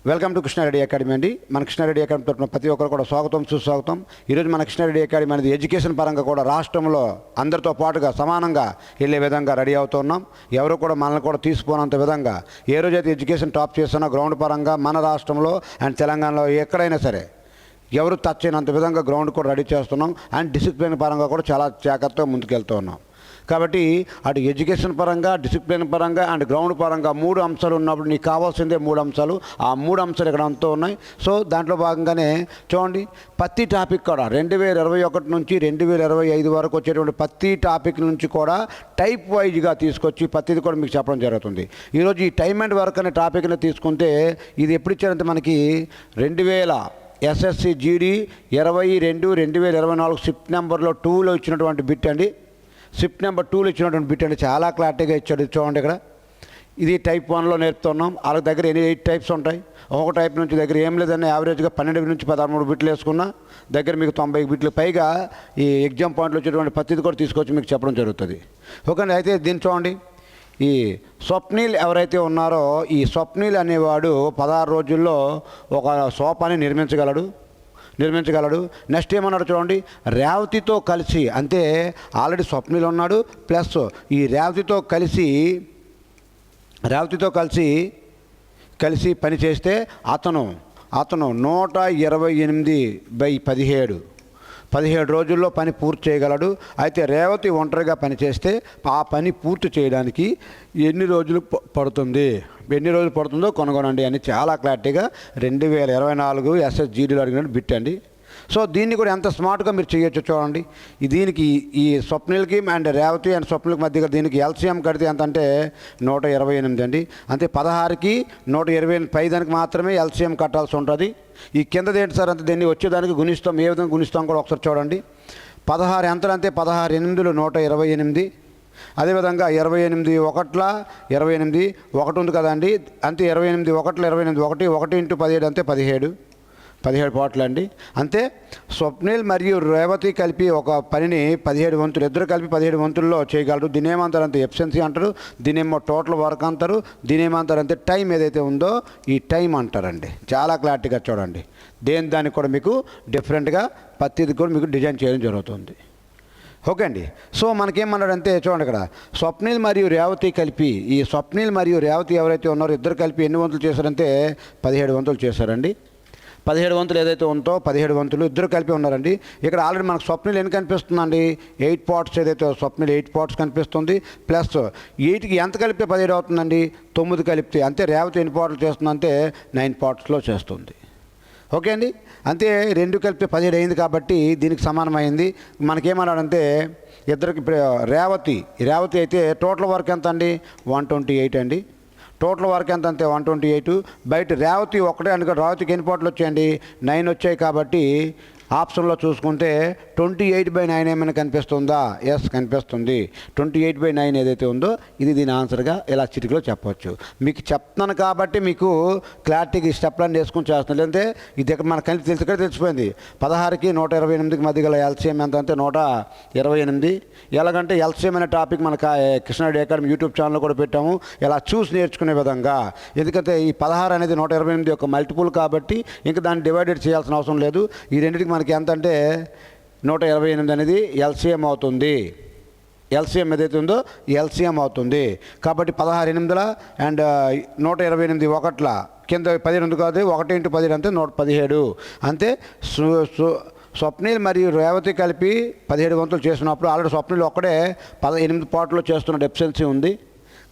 Welcome to Krishna Reddy academy అండి. మన Krishna Reddy academy తరపున ప్రతి ఒక్కరు కూడా స్వాగతం సుస్వాగతం. ఈరోజు మన కృష్ణారెడ్డి అకాడమీ అనేది ఎడ్యుకేషన్ పరంగా కూడా రాష్ట్రంలో అందరితో పాటుగా సమానంగా వెళ్ళే విధంగా రెడీ అవుతున్నాం. ఎవరు కూడా మనల్ని కూడా తీసుకుపోనంత విధంగా ఏ రోజైతే ఎడ్యుకేషన్ టాప్ చేస్తున్నా గ్రౌండ్ పరంగా మన రాష్ట్రంలో అండ్ తెలంగాణలో ఎక్కడైనా సరే ఎవరు టచ్ అయినంత విధంగా గ్రౌండ్ కూడా రెడీ చేస్తున్నాం. అండ్ డిసిప్లిన్ పరంగా కూడా చాలా జాగ్రత్తగా ముందుకెళ్తూ ఉన్నాం. కాబట్టి అటు ఎడ్యుకేషన్ పరంగా, డిసిప్లిన్ పరంగా అండ్ గ్రౌండ్ పరంగా 3 అంశాలు ఉన్నప్పుడు నీకు కావాల్సిందే 3 అంశాలు. ఆ 3 అంశాలు ఇక్కడ అంతా ఉన్నాయి. సో దాంట్లో భాగంగానే చూడండి, ప్రతి టాపిక్ కూడా 2021 నుంచి 2025 వరకు వచ్చేటువంటి ప్రతి టాపిక్ నుంచి కూడా టైప్ వైజ్గా తీసుకొచ్చి ప్రతిది కూడా మీకు చెప్పడం జరుగుతుంది. ఈరోజు ఈ టైమ్ అండ్ వర్క్ అనే టాపిక్ని తీసుకుంటే ఇది ఎప్పుడు ఇచ్చారంటే మనకి 2000 ఎస్ఎస్సి జీడీ 22/2024 షిఫ్ట్ నెంబర్లో 2లో ఇచ్చినటువంటి బిట్ అండి. షిఫ్ట్ నెంబర్ 2లో ఇచ్చినటువంటి బిట్ అండి. చాలా క్లారిటీగా ఇచ్చాడు. చూడండి, ఇక్కడ ఇది టైప్ 1లో నేర్పుతున్నాం. వాళ్ళ దగ్గర 8 టైప్స్ ఉంటాయి. ఒక్కొక్క టైప్ నుంచి దగ్గర ఏం లేదని యావరేజ్గా 12 నుంచి 13 బిట్లు వేసుకున్నా దగ్గర మీకు 90 బిట్లు పైగా ఈ ఎగ్జామ్ పాయింట్లో వచ్చేటువంటి ప్రతిది కూడా తీసుకొచ్చి మీకు చెప్పడం జరుగుతుంది. ఓకే, అయితే దీన్ని చూడండి. ఈ స్వప్నిల్ ఎవరైతే ఉన్నారో ఈ స్వప్నిల్ అనేవాడు 16 రోజుల్లో ఒక సోపాని నిర్మించగలడు. నెక్స్ట్ ఏమన్నాడు చూడండి, రేవతితో కలిసి, అంటే ఆల్రెడీ స్వప్నిల్ ఉన్నాడు, ప్లస్ ఈ రేవతితో కలిసి పని చేస్తే అతను 128/17 రోజుల్లో పని పూర్తి చేయగలడు. అయితే రేవతి ఒంటరిగా పనిచేస్తే ఆ పని పూర్తి చేయడానికి ఎన్ని రోజులు పడుతుందో కనుగొనండి అని చాలా క్లారిటీగా 2024 ఎస్ఎస్జీడీలో అడిగినట్టు బిట్ అండి. సో దీన్ని కూడా ఎంత స్మార్ట్గా మీరు చేయొచ్చు చూడండి. దీనికి ఈ స్వప్నిల్కి అండ్ రేవతి అండ్ స్వప్నిల్కి మధ్యగా దీనికి ఎల్సిఎం కడితే ఎంత అంటే 128 అండి. అంతే 16కి 128 పై దానికి మాత్రమే ఎల్సిఎం కట్టాల్సి ఉంటుంది. ఈ కిందది ఏంటి సార్ అంటే దీన్ని వచ్చేదానికి గుణిస్తాం. ఏ విధంగా గుణిస్తాం కూడా ఒకసారి చూడండి. 16 ఎంతలు అంటే 16 8లు 128. అదేవిధంగా 28 1ల 28 1 ఉంది కదండి. అంతే 28 1ల 28 1 ఇంటూ 17 అంతే 17 పాటలు అండి. అంతే స్వప్నిల్ మరియు రేవతి కలిపి ఒక పనిని 17 వంతులు, ఇద్దరు కలిపి 17 వంతుల్లో చేయగలరు. దీని ఏమంటారు అంతే ఎఫిషియన్సీ అంటారు. దీనేమో టోటల్ వర్క్ అంటారు. దీని ఏమంటారు అంతే టైం ఏదైతే ఉందో ఈ టైం అంటారండి. చాలా క్లారిటీగా చూడండి. దానికి కూడా మీకు డిఫరెంట్గా ప్రతిది కూడా మీకు డిజైన్ చేయడం జరుగుతుంది. ఓకే అండి. సో మనకేమన్నాడంటే చూడండి, ఇక్కడ స్వప్నిల్ మరియు రేవతి కలిపి, ఈ స్వప్నిల్ మరియు రేవతి ఎవరైతే ఉన్నారో ఇద్దరు కలిపి ఎన్ని వంతులు చేశారంటే 17 వంతులు చేశారండి. 17 వంతులు ఏదైతే ఉందో 17 వంతులు ఇద్దరు కలిపి ఉన్నారండి. ఇక్కడ ఆల్రెడీ మనకు స్వప్నిల్ ఎన్ని కనిపిస్తుందండి, 8 పార్ట్స్ ఏదైతే స్వప్నిల్ 8 పార్ట్స్ కనిపిస్తుంది. ప్లస్ 8కి ఎంత కలిపితే 17 అవుతుందండి, 9 కలిపితే. అంతే రేవతి ఎన్ని పార్ట్లు చేస్తుందంటే 9 పార్ట్స్లో చేస్తుంది. ఓకే అండి. అంతే 2 కలిపితే 17 అయింది కాబట్టి దీనికి సమానమైంది. మనకేమన్నాడంటే ఇద్దరికి రేవతి అయితే టోటల్ వర్క్ ఎంత అండి 128 అండి. టోటల్ వర్క్ ఎంత అంతే 128. బయట రేవతి ఒకటే అనుకో, రేవతికి ఎన్ని పాటలు వచ్చాయండి 9 వచ్చాయి. కాబట్టి ఆప్షన్లో చూసుకుంటే 28/9 ఏమైనా కనిపిస్తుందా? ఎస్ కనిపిస్తుంది. 28/9 ఏదైతే ఉందో ఇది దీని ఆన్సర్గా ఇలా చిటికలో చెప్పవచ్చు. మీకు చెప్తున్నాను కాబట్టి మీకు క్లారిటీకి ఈ స్టెప్లన్నీ వేసుకొని చేస్తున్నాను. లేదంటే ఇది ఇక్కడ మన కలిసి తెలిసిపోయింది. 16కి 128కి మధ్య గల ఎల్సిఎం ఎంత అంటే 128. ఎలాగంటే ఎల్సిఎం అనే టాపిక్ మన కృష్ణారెడ్డి అకాడమీ యూట్యూబ్ ఛానల్లో కూడా పెట్టాము, ఇలా చూసి నేర్చుకునే విధంగా. ఎందుకంటే ఈ 16 అనేది 128 యొక్క మల్టిపుల్ కాబట్టి ఇంకా దాన్ని డివైడెడ్ చేయాల్సిన అవసరం లేదు. ఈ రెండింటికి మనకి ఎంత అంటే 128 అనేది ఎల్సిఎం అవుతుంది. ఎల్సిఎం ఏదైతే ఉందో ఎల్సిఎం అవుతుంది. కాబట్టి 16 8ల అండ్ 128 1ల కింద 18 కాదు, 1 ఇంటూ 17 అంతే 117. అంతే స్వప్నిల్ మరియు రేవతి కలిపి 17 వంతులు చేసినప్పుడు ఆల్రెడీ స్వప్నిల్ ఒక్కడే 8 పార్ట్లో చేస్తున్న ఎఫిషియన్సీ ఉంది.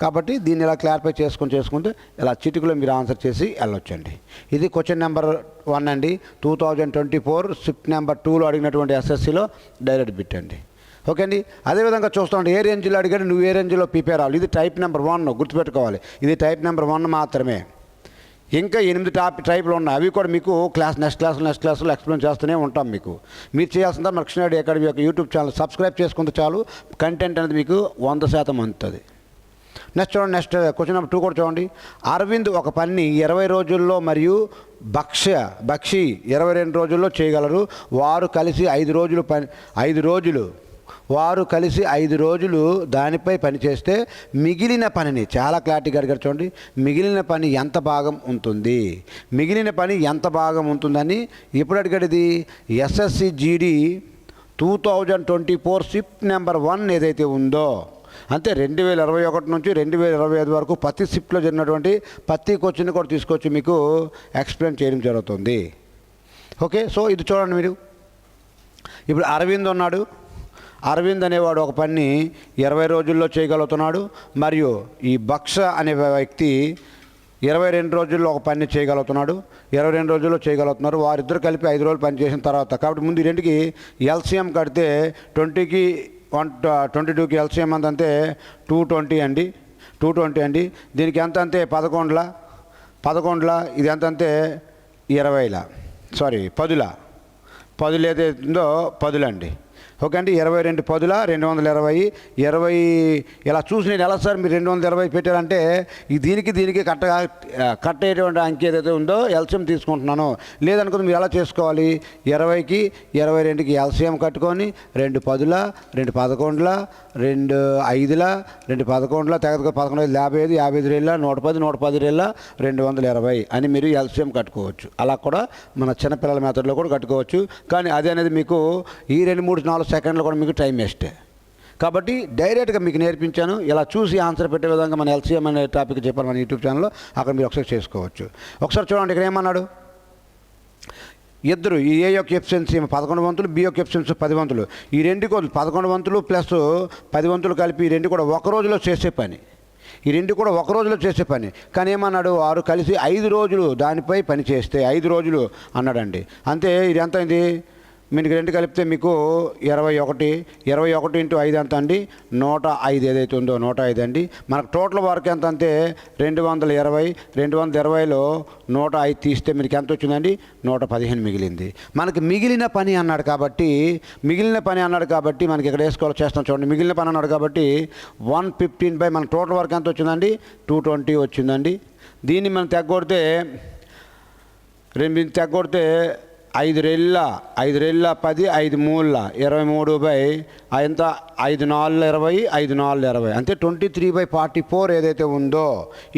కాబట్టి దీన్ని ఇలా క్లారిఫై చేసుకుంటే ఇలా చిటికలో మీరు ఆన్సర్ చేసి వెళ్ళొచ్చండి. ఇది క్వశ్చన్ నెంబర్ 1 అండి. 2024 షిఫ్ట్ నెంబర్ 2లో అడిగినటువంటి ఎస్ఎస్సిలో డైరెక్ట్ బిట్ అండి. ఓకే అండి. అదేవిధంగా చూస్తామండి ఏ రేంజ్లో అడిగాడు, నువ్వు ఏ రేంజ్లో ప్రిపేర్ అవ్వాలి. ఇది టైప్ నెంబర్ 1 గుర్తుపెట్టుకోవాలి. ఇది టైప్ నెంబర్ 1 మాత్రమే. ఇంకా 8 టైప్లు ఉన్నాయి. అవి కూడా మీకు నెక్స్ట్ క్లాస్లో ఎక్స్ప్లెయిన్ చేస్తూనే ఉంటాం. మీరు చేయాల్సిందా మన కృష్ణారెడ్డి అకాడమీ యొక్క యూట్యూబ్ ఛానల్ సబ్స్క్రైబ్ చేసుకుంటే చాలు. కంటెంట్ అనేది మీకు 100% అందుతుంది. నెక్స్ట్ క్వశ్చన్ నెంబర్ 2 కూడా చూడండి. అరవింద్ ఒక పనిని 20 రోజుల్లో మరియు బక్షి 22 రోజుల్లో చేయగలరు. వారు కలిసి 5 రోజులు వారు కలిసి 5 రోజులు దానిపై పనిచేస్తే మిగిలిన పనిని, చాలా క్లారిటీగా అడిగారు చూడండి, మిగిలిన పని ఎంత భాగం ఉంటుంది, మిగిలిన పని ఎంత భాగం ఉంటుందని ఎప్పుడు అడిగాడు? ఇది ఎస్ఎస్సి జీడీ 2024 షిఫ్ట్ నెంబర్ 1 ఏదైతే ఉందో, అంటే 2021 నుంచి 2025 వరకు ప్రతి షిఫ్ట్లో జరిగినటువంటి ప్రతి క్వశ్చన్ కూడా తీసుకొచ్చి మీకు ఎక్స్ప్లెయిన్ చేయడం జరుగుతుంది. ఓకే, సో ఇది చూడండి మీరు. ఇప్పుడు అరవింద్ ఉన్నాడు. అరవింద్ అనేవాడు ఒక పని 20 రోజుల్లో చేయగలుగుతున్నాడు. మరియు ఈ బక్ష అనే వ్యక్తి 22 రోజుల్లో ఒక పని చేయగలుగుతున్నాడు, 22 రోజుల్లో చేయగలుగుతున్నారు. వారిద్దరు కలిపి 5 రోజులు పని చేసిన తర్వాత, కాబట్టి ముందు ఈ రెండుకి ఎల్సిఎం కడితే 20కి 22కి ఎల్సిఎం అంతే 220 అండి, 220 అండి. దీనికి ఎంత అంతే 11 ఇది ఎంత అంతే 20 సారీ 10 ఏదైతుందో 10 అండి. ఓకే అండి, 22 10 220 20 ఇలా చూసి నేను ఎలా సార్ మీరు 220 పెట్టారంటే దీనికి కట్ అయ్యేటువంటి అంకె ఏదైతే ఉందో ఎల్సిఎం తీసుకుంటున్నాను. లేదనుకుంటే మీరు ఎలా చేసుకోవాలి? 20కి 22కి ఎల్సిఎం కట్టుకొని 2 10 2 11 2 5 2 11 తెగ 11 55 55 110 220 అని మీరు ఎల్సిఎం కట్టుకోవచ్చు. అలా కూడా మన చిన్నపిల్లల మెథడ్లో కూడా కట్టుకోవచ్చు. కానీ అది అనేది మీకు ఈ 2 3 4 సెకండ్లు కూడా మీకు టైం వేస్టే. కాబట్టి డైరెక్ట్గా మీకు నేర్పించాను. ఇలా చూసి ఆన్సర్ పెట్టే విధంగా మన ఎల్సిఎం అనే టాపిక్ చెప్పాను మన యూట్యూబ్ ఛానల్లో, అక్కడ మీరు ఒకసారి చేసుకోవచ్చు. ఒకసారి చూడండి, ఇక్కడ ఏమన్నాడు? ఇద్దరు ఈ ఏ యొక్క ఎఫిషియన్సీ 11 వంతులు, బి యొక్క ఎఫిషియన్సీ 10 వంతులు. ఈ రెండు కూడా 11 వంతులు ప్లస్ 10 వంతులు కలిపి ఈ రెండు కూడా ఒక రోజులో చేసే పని. ఈ రెండు కూడా ఒక రోజులో చేసే పని. కానీ ఏమన్నాడు? వారు కలిసి 5 రోజులు దానిపై పని చేస్తే 5 రోజులు అన్నాడండి. అంతే. ఇది ఎంత అయింది? మీకు రెండు కలిపితే మీకు 21 ఇంటూ 5 ఎంత అండి? 105 ఏదైతే ఉందో 105 అండి. మనకు టోటల్ వర్క్ ఎంత అంటే 220. 220లో 105 తీస్తే మీకు ఎంత వచ్చిందండి? 115 మిగిలింది. మనకి మిగిలిన పని అన్నాడు కాబట్టి మనకి ఇక్కడ వేసుకోవాలి, చేస్తాం చూడండి. మిగిలిన పని అన్నాడు కాబట్టి 115 మన టోటల్ వర్క్ ఎంత వచ్చిందండి? 220 వచ్చిందండి. దీన్ని మనం తెగొడితే 5 రెళ్ళ 10 5 మూల 23 ఎంత? 5 4 20 5 4 20 అంటే 23/44 ఏదైతే ఉందో,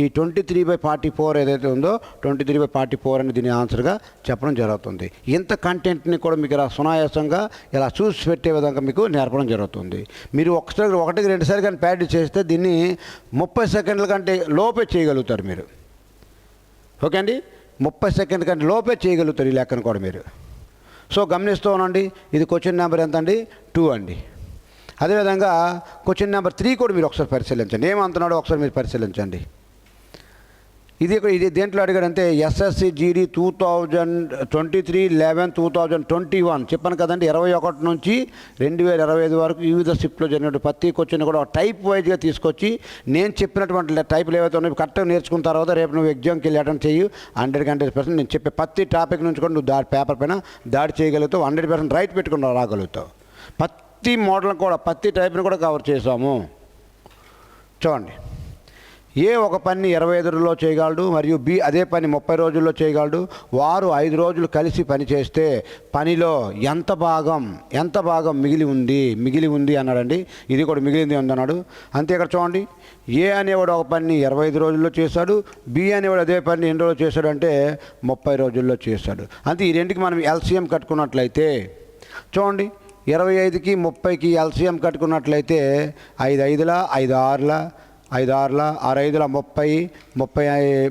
ఈ 23/44 ఏదైతే ఉందో 23/44 అని దీని ఆన్సర్గా చెప్పడం జరుగుతుంది. ఇంత కంటెంట్ని కూడా మీకు ఇలా సునాయాసంగా ఇలా చూసి పెట్టే విధంగా మీకు నేర్పడం జరుగుతుంది. మీరు ఒకటికి 2 సార్లు కానీ ప్రాక్టీస్ చేస్తే దీన్ని 30 సెకండ్ల కంటే లోపే చేయగలుగుతారు మీరు. ఓకే అండి, 30 సెకండ్ కంటే లోపే చేయగలుగుతారు ఈ లెక్కను కూడా మీరు. సో గమనిస్తూ ఉండండి. ఇది క్వశ్చన్ నెంబర్ ఎంత అండి? 2 అండి. అదేవిధంగా క్వశ్చన్ నెంబర్ 3 కూడా మీరు ఒకసారి పరిశీలించండి. ఏమంటున్నాడో ఒకసారి మీరు పరిశీలించండి. ఇది దేంట్లో అడిగాడంటే ఎస్ఎస్సి జీడీ 2023-11-2021 చెప్పాను కదండి. 21 నుంచి 2025 వరకు వివిధ షిఫ్ట్లో జరిగినట్టు ప్రతి క్వశ్చన్ కూడా టైప్ వైజ్గా తీసుకొచ్చి నేను చెప్పినటువంటి టైపులు ఏవైతే ఉన్నాయో కరెక్ట్గా నేర్చుకున్న తర్వాత రేపు నువ్వు ఎగ్జామ్కి వెళ్ళి అటెండ్ చేయు 100% నేను చెప్పే ప్రతి టాపిక్ నుంచి కూడా నువ్వు పేపర్ పైన దాడి చేయగలుగుతావు. 100% రైట్ పెట్టుకుని రాగలుగుతావు. ప్రతి మోడల్ని కూడా ప్రతి టైప్ని కూడా కవర్ చేసాము. చూడండి, ఏ ఒక పని 25 రోజుల్లో చేయగలడు మరియు బి అదే పని 30 రోజుల్లో చేయగలడు. వారు 5 రోజులు కలిసి పని చేస్తే పనిలో ఎంత భాగం మిగిలి ఉంది అన్నాడండి. ఇది కూడా మిగిలింది ఉందన్నాడు. అంతే. ఇక్కడ చూడండి, ఏ అనేవాడు ఒక పని 25 రోజుల్లో చేశాడు, బి అనేవాడు అదే పని ఎన్ని రోజులు చేశాడు అంటే 30 రోజుల్లో చేశాడు. అంతే. ఈ రెండుకి మనం ఎల్సిఎం కట్టుకున్నట్లయితే చూడండి, 25కి 30కి ఎల్సిఎం కట్టుకున్నట్లయితే 5 5 5 6 5 6 6 5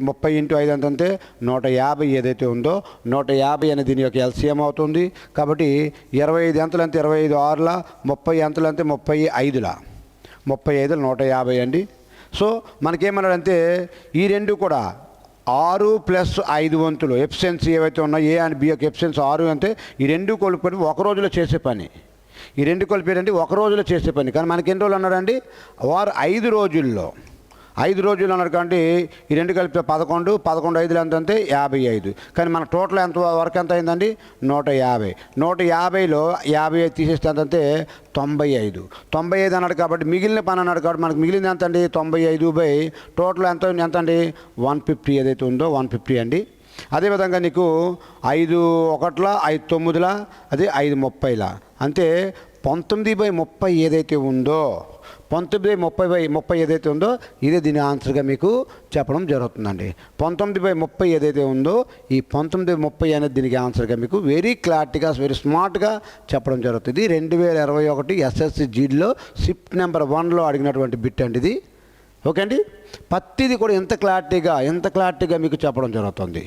30 ఇంటూ 5 అంటే 150 ఏదైతే ఉందో 150 అనేది దీని యొక్క ఎల్సిఎం అవుతుంది. కాబట్టి 25 ఎంతలు అంటే 25 6 30 ఎంతలు అంటే 35 150 అండి. సో మనకేమన్నాడంటే ఈ రెండు కూడా 6 + 5 వంతులు ఎఫిషియన్సీ ఏవైతే ఉన్నాయో ఏ అండ్ బి యొక్క ఎఫిషియన్సీ 6 అంటే ఈ రెండు కొలుపుకొని ఒక రోజులో చేసే పని. ఈ రెండు కలిపేటంటే ఒక రోజులో చేసే పని. కానీ మనకి ఎన్ని రోజులు అన్నాడండి? వారు 5 రోజుల్లో అన్నాడు. కాబట్టి ఈ రెండు కలిపితే 11 5 ఎంత అంటే 55. కానీ మన టోటల్ ఎంత వరకు ఎంత అయిందండి? 150. 150లో 55 తీసేస్తే ఎంత అంటే 95 అన్నాడు. కాబట్టి మిగిలిన పని అన్నాడు. కాబట్టి మనకు మిగిలింది ఎంత అండి? 95 టోటల్ ఎంత అండి? 150 ఏదైతే ఉందో 150 అండి. అదేవిధంగా నీకు 5 1 5 9 అదే 5 30 అంతే 19/30 ఏదైతే ఉందో 19/30 ఏదైతే ఉందో ఇదే దీని ఆన్సర్గా మీకు చెప్పడం జరుగుతుందండి. 19/30 ఏదైతే ఉందో ఈ 19/30 అనేది దీనికి ఆన్సర్గా మీకు వెరీ క్లారిటీగా వెరీ స్మార్ట్గా చెప్పడం జరుగుతుంది. 2021 ఎస్ఎస్సి జీడీలో షిఫ్ట్ నెంబర్ 1లో అడిగినటువంటి బిట్ అండి ఇది. ఓకే అండి, ప్రతిది కూడా ఎంత క్లారిటీగా మీకు చెప్పడం జరుగుతుంది.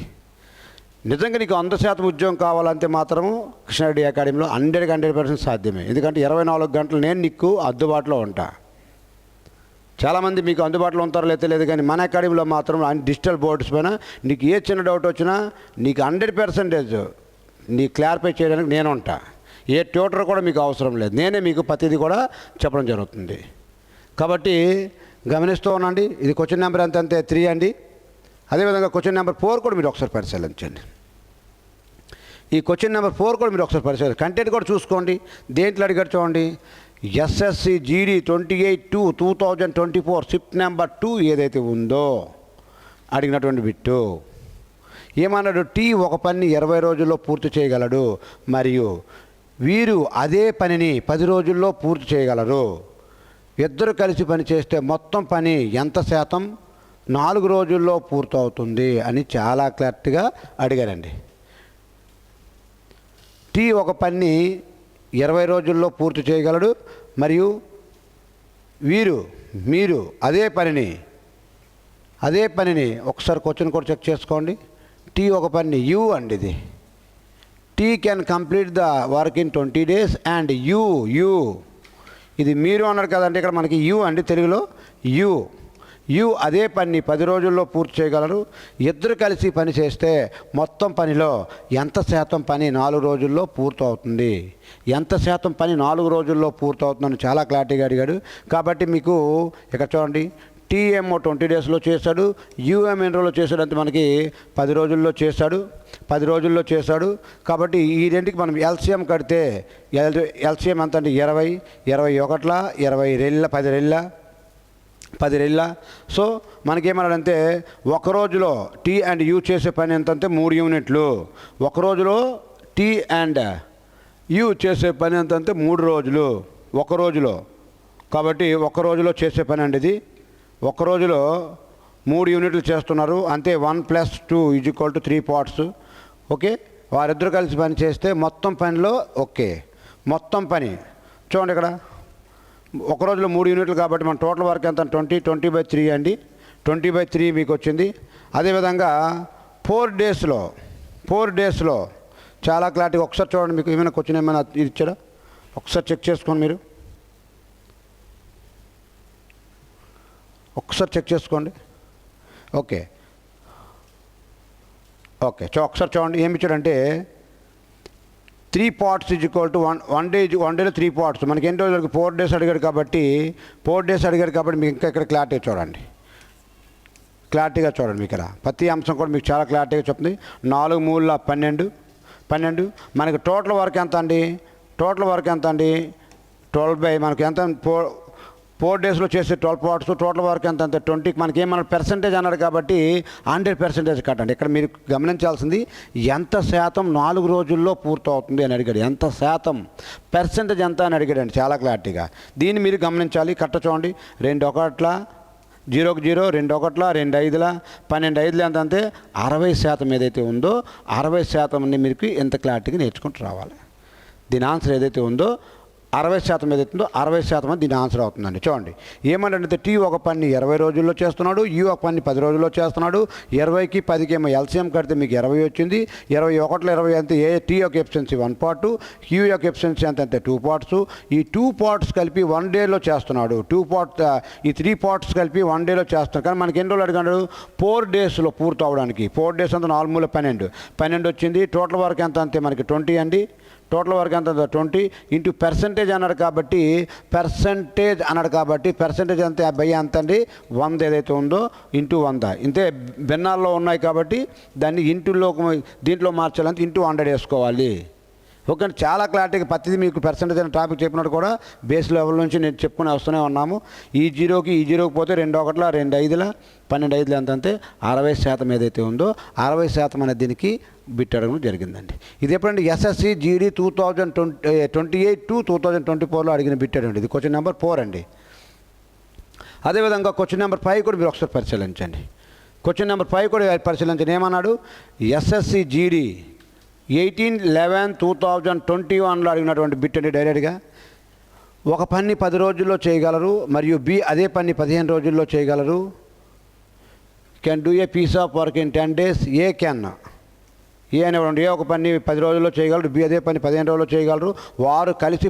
నిజంగా నీకు 100% ఉద్యోగం కావాలంటే మాత్రము కృష్ణారెడ్డి అకాడమీలో 100% సాధ్యమే. ఎందుకంటే 24 గంటలు నేను నీకు అందుబాటులో ఉంటా. చాలామంది మీకు అందుబాటులో ఉంటారో లేదో తెలియదు, కానీ మన అకాడమీలో మాత్రం డిజిటల్ బోర్డ్స్ పైన నీకు ఏ చిన్న డౌట్ వచ్చినా నీకు 100% నీ క్లారిఫై చేయడానికి నేను ఉంటా. ఏ ట్యూటర్ కూడా మీకు అవసరం లేదు, నేనే మీకు ప్రతిదీ కూడా చెప్పడం జరుగుతుంది. కాబట్టి గమనిస్తూ ఉండండి. ఇది క్వశ్చన్ నెంబర్ అంతే 3 అండి. అదేవిధంగా క్వశ్చన్ నెంబర్ 4 కూడా మీరు ఒకసారి పరిశీలించండి. ఈ క్వశ్చన్ నెంబర్ 4 కూడా మీరు ఒకసారి పరిశీలించండి. కంటెంట్ కూడా చూసుకోండి. దేంట్లో అడిగారు చూడండి. ఎస్ఎస్సి జీడీ 28/2/2024 షిఫ్ట్ నెంబర్ 2 ఏదైతే ఉందో అడిగినటువంటి బిట్టు ఏమన్నాడు, టీ ఒక పని 20 రోజుల్లో పూర్తి చేయగలడు మరియు వీరు అదే పనిని 10 రోజుల్లో పూర్తి చేయగలరు. ఇద్దరు కలిసి పని చేస్తే మొత్తం పని ఎంత శాతం 4 రోజుల్లో పూర్తవుతుంది అని చాలా క్లారిటీగా అడిగారండి. టీ ఒక పని 20 రోజుల్లో పూర్తి చేయగలడు మరియు మీరు అదే పనిని ఒకసారి క్వశ్చన్ కూడా చెక్ చేసుకోండి. టీ ఒక పని యూ అండి. ఇది T can complete the work in 20 days and you ఇది మీరు అన్నారు కదండి, ఇక్కడ మనకి యూ అండి తెలుగులో యూ అదే పని 10 రోజుల్లో పూర్తి చేయగలరు. ఇద్దరు కలిసి పని చేస్తే మొత్తం పనిలో ఎంత శాతం పని 4 రోజుల్లో పూర్తవుతుంది. ఎంత శాతం పని 4 రోజుల్లో పూర్తవుతుందని చాలా క్లారిటీగా అడిగాడు. కాబట్టి మీకు ఇక్కడ చూడండి, టీఎంఓ 20 daysలో చేశాడు, యూఎం ఎన్ని రోజుల్లో చేశాడు అంటే మనకి 10 రోజుల్లో చేశాడు. కాబట్టి ఈ రెండుకి మనం ఎల్సిఎం కడితే ఎల్సిఎం ఎంత అంటే 20, 21, 20 10 రెళ్ళ. సో మనకేమన్నాడంటే ఒక రోజులో టీ అండ్ యూ చేసే పని ఎంతంటే 3 యూనిట్లు. ఒక రోజులో టీ అండ్ యూ చేసే పని ఎంతంటే 3 రోజులు ఒక రోజులో. కాబట్టి ఒక రోజులో చేసే పని అండి ఇది. ఒక రోజులో 3 యూనిట్లు చేస్తున్నారు, అంతే 1 + 2 = 3 parts. ఓకే, వారిద్దరు కలిసి పని చేస్తే మొత్తం పనిలో మొత్తం పని చూడండి. ఇక్కడ ఒక రోజులో 3 యూనిట్లు కాబట్టి మన టోటల్ వర్క్ ఎంత 20/3 అండి. 20/3 మీకు వచ్చింది. అదేవిధంగా 4 డేస్లో చాలా క్లారిటీగా ఒకసారి చూడండి. మీకు ఏమైనా క్వశ్చన్ ఏమైనా ఇచ్చాడా ఒకసారి చెక్ చేసుకోండి. మీరు ఒకసారి చెక్ చేసుకోండి. ఓకే ఒకసారి చూడండి ఏమి ఇచ్చాడంటే 3 parts = 1 day. 1 dayలో 3 parts. మనకి ఎన్ని రోజులకి 4 days అడిగాడు కాబట్టి 4 days అడిగాడు కాబట్టి మీకు ఇంకా ఇక్కడ క్లారిటీగా చూడండి. మీకు ఇక్కడ ప్రతి అంశం కూడా మీకు చాలా క్లారిటీగా చెప్తుంది. 4 × 3 = 12. మనకి టోటల్ వర్క్ ఎంత అండి 12 మనకి ఎంత 4 daysలో చేసే 12 parts. టోటల్ వర్క్ ఎంత అంటే 20. మనకి ఏమన్నా పర్సెంటేజ్ అన్నాడు కాబట్టి 100% కట్టండి. ఇక్కడ మీరు గమనించాల్సింది ఎంత శాతం 4 రోజుల్లో పూర్తవుతుంది అని అడిగాడు. ఎంత శాతం పర్సెంటేజ్ ఎంత అని అడిగాడండి చాలా క్లారిటీగా. దీన్ని మీరు గమనించాలి. కట్ట చూడండి. 2 1 0 0 2 1 2 5 12 5 ఎంత అంటే 60% ఏదైతే ఉందో 60% మీకు ఎంత క్లారిటీగా నేర్చుకుంటూ రావాలి. దీని ఆన్సర్ ఏదైతే ఉందో 60% ఏదైతే ఉందో 60% దీని ఆన్సర్ అవుతుందండి. చూడండి ఏమంటే టీ ఒక పని 20 రోజుల్లో చేస్తున్నాడు, యూ ఒక పని 10 రోజుల్లో చేస్తున్నాడు. 20కి 10కి ఏమో ఎల్సిఎం కడితే మీకు 20 వచ్చింది. 21 20 అంటే టీ యొక్క ఎఫిషియన్సీ 1 part, యూ యొక్క ఎఫిషియన్సీ ఎంత అంటే 2 parts. ఈ 2 parts కలిపి 1 dayలో చేస్తున్నాడు. ఈ 3 parts కలిపి 1 dayలో చేస్తున్నాడు. కానీ మనకి ఎన్ని రోజులు అడిగాడు 4 daysలో పూర్తి అవడానికి. 4 days అంతా 4 × 12 వచ్చింది. టోటల్ వర్క్ ఎంత అంటే మనకి 20 అండి. టోటల్ వర్క్ ఎంత 20 ఇంటూ పర్సెంటేజ్ అన్నాడు కాబట్టి పర్సెంటేజ్ ఎంత 50 ఎంత అండి 100 ఏదైతే ఉందో ఇంటూ 100. ఇంతే భిన్నాల్లో ఉన్నాయి కాబట్టి దాన్ని దీంట్లో మార్చాలంటే ఇంటూ 100 వేసుకోవాలి. ఓకే, చాలా క్లారిటీగా ప్రతిదీ మీకు పర్సెంటేజ్ అనే టాపిక్ చెప్పినట్టు కూడా బేస్ లెవెల్ నుంచి నేను చెప్పుకుని వస్తూనే ఉన్నాము. ఈ జీరోకి పోతే 2 1ల 2 5ల 12 5లు ఎంత అంటే 60% ఏదైతే ఉందో 60% అనేది దీనికి బిట్ అడగడం జరిగిందండి. ఇది ఎప్పుడంటే ఎస్ఎస్సి జీడీ 2028 to 2024లో అడిగిన బిట్ అడండి. ఇది క్వశ్చన్ నెంబర్ 4 అండి. అదేవిధంగా క్వశ్చన్ నెంబర్ 5 కూడా మీరు ఒకసారి పరిశీలించండి. క్వశ్చన్ నెంబర్ 5 కూడా పరిశీలించండి. ఏమన్నాడు? ఎస్ఎస్సి జీడీ 18/11/2021లో అడిగినటువంటి బిట్ అండి. డైరెక్ట్గా ఒక పని 10 రోజుల్లో చేయగలరు మరియు బి అదే పని 15 రోజుల్లో చేయగలరు. Can do a piece of work in 10 days. A అనేవాడు ఏ ఒక పని 10 రోజుల్లో చేయగలరు, బి అదే పని 15 రోజుల్లో చేయగలరు. వారు కలిసి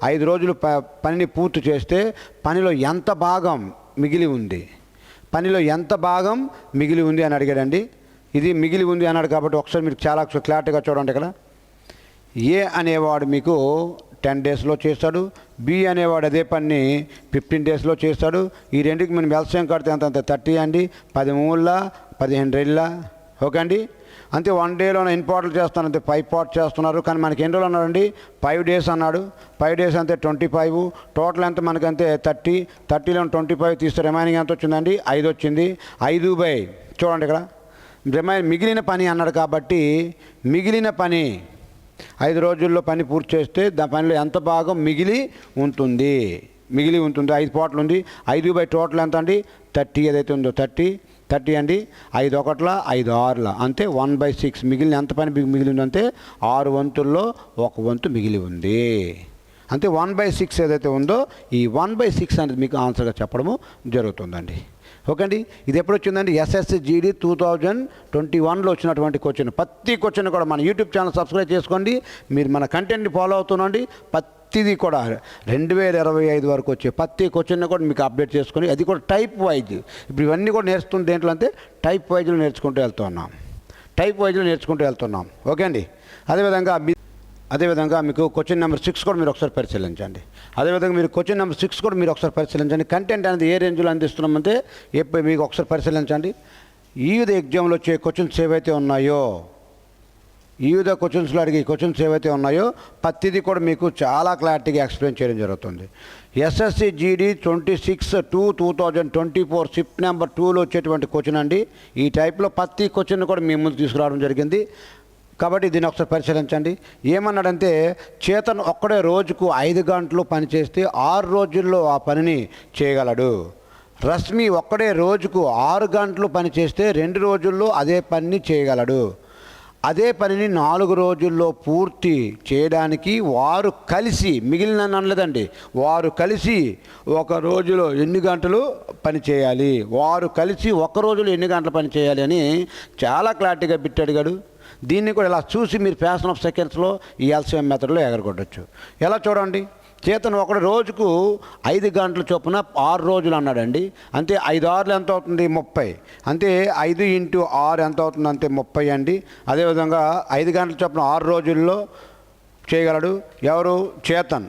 5 రోజులు పనిని పూర్తి చేస్తే పనిలో ఎంత భాగం మిగిలి ఉంది అని అడిగాడండి. ఇది మిగిలి ఉంది అన్నాడు కాబట్టి ఒకసారి మీరు చాలా క్లారిటీగా చూడండి. ఇక్కడ ఏ అనేవాడు మీకు 10 daysలో చేస్తాడు, బి అనేవాడు అదే పని 15 daysలో చేస్తాడు. ఈ రెండుకి మనం ఎల్సిఎం కడితే ఎంత 30 అండి, 10 3ల 15 2ల. ఓకే అండి. అంతే 1 dayలోనే ఇంపార్టెంట్ చేస్తాను అంతే 5 parts చేస్తున్నారు. కానీ మనకి ఎన్ని రోజులు అన్నాడండి? 5 days అన్నాడు. 5 days అంతే 25. టోటల్ ఎంత మనకంతే 30. 30లో 25 తీస్తే రిమైనింగ్ ఎంత వచ్చిందండి? 5 వచ్చింది. 5 చూడండి ఇక్కడ మిగిలిన పని అన్నాడు కాబట్టి మిగిలిన పని 5 రోజుల్లో పని పూర్తి చేస్తే దాని పనిలో ఎంత భాగం మిగిలి ఉంటుంది? 5 పార్ట్లు ఉంది. 5 టోటల్ ఎంత అండి? 30 ఏదైతే ఉందో 30 అండి. 5 1ల 5 6ల అంతే 1/6. మిగిలిన ఎంత పని మిగిలి ఉందంటే 6 వంతుల్లో 1 వంతు మిగిలి ఉంది. అంతే 1/6 ఏదైతే ఉందో ఈ 1/6 అనేది మీకు ఆన్సర్గా చెప్పడము జరుగుతుందండి. ఓకే అండి. ఇది ఎప్పుడు వచ్చిందండి? ఎస్ఎస్సి జీడీ 2021లో వచ్చినటువంటి క్వశ్చన్. ప్రతి క్వశ్చన్ కూడా మన యూట్యూబ్ ఛానల్ సబ్స్క్రైబ్ చేసుకోండి. మీరు మన కంటెంట్ని ఫాలో అవుతుండండి. ప్రతిదీ కూడా 2025 వరకు వచ్చే ప్రతి క్వశ్చన్ కూడా మీకు అప్డేట్ చేసుకొని అది కూడా టైప్ వైజ్. ఇప్పుడు ఇవన్నీ కూడా నేర్చుకుంటే దేంట్లో అంటే టైప్ వైజ్లో నేర్చుకుంటూ వెళ్తున్నాం. ఓకే అండి. అదేవిధంగా మీకు క్వశ్చన్ నెంబర్ 6 కూడా మీరు ఒకసారి పరిశీలించండి. కంటెంట్ అనేది ఏ రేంజ్లో అందిస్తున్నామంటే మీకు ఒకసారి పరిశీలించండి. వివిధ ఎగ్జామ్లో వచ్చే క్వశ్చన్స్ ఏవైతే ఉన్నాయో ప్రతిదీ కూడా మీకు చాలా క్లారిటీగా ఎక్స్ప్లెయిన్ చేయడం జరుగుతుంది. ఎస్ఎస్సి జీడీ 26/2/2024 షిఫ్ట్ నెంబర్ 2లో వచ్చేటువంటి క్వశ్చన్ అండి. ఈ టైప్లో ప్రతి క్వశ్చన్ కూడా మీ ముందు తీసుకురావడం జరిగింది. కాబట్టి దీన్ని ఒకసారి పరిశీలించండి. ఏమన్నాడంటే చేతన్ ఒక్కడే రోజుకు 5 గంటలు పనిచేస్తే 6 రోజుల్లో ఆ పనిని చేయగలడు. రశ్మి ఒక్కడే రోజుకు 6 గంటలు పనిచేస్తే 2 రోజుల్లో అదే పనిని చేయగలడు. అదే పనిని 4 రోజుల్లో పూర్తి చేయడానికి వారు కలిసి అనలేదండి, వారు కలిసి ఒక రోజులో ఎన్ని గంటలు పని చేయాలి, ఒక రోజులో ఎన్ని గంటలు పని చేయాలి అని చాలా క్లారిటీగా బిట్ అడిగాడు. దీన్ని కూడా ఇలా చూసి మీరు ఫ్యాషన్ ఆఫ్ సెకండ్స్లో ఈ ఎల్సిఎం మెథడ్లో ఎగరగొట్టచ్చు. ఎలా చూడండి? చేతను ఒకటి రోజుకు 5 గంటల చొప్పున 6 రోజులు అన్నాడండి. అంతే 5 6లు ఎంత అవుతుంది? 30. అంతే 5 × 6 ఎంత అవుతుంది? అంతే 30 అండి. అదేవిధంగా 5 గంటల చొప్పున 6 రోజుల్లో చేయగలడు ఎవరు? చేతన్.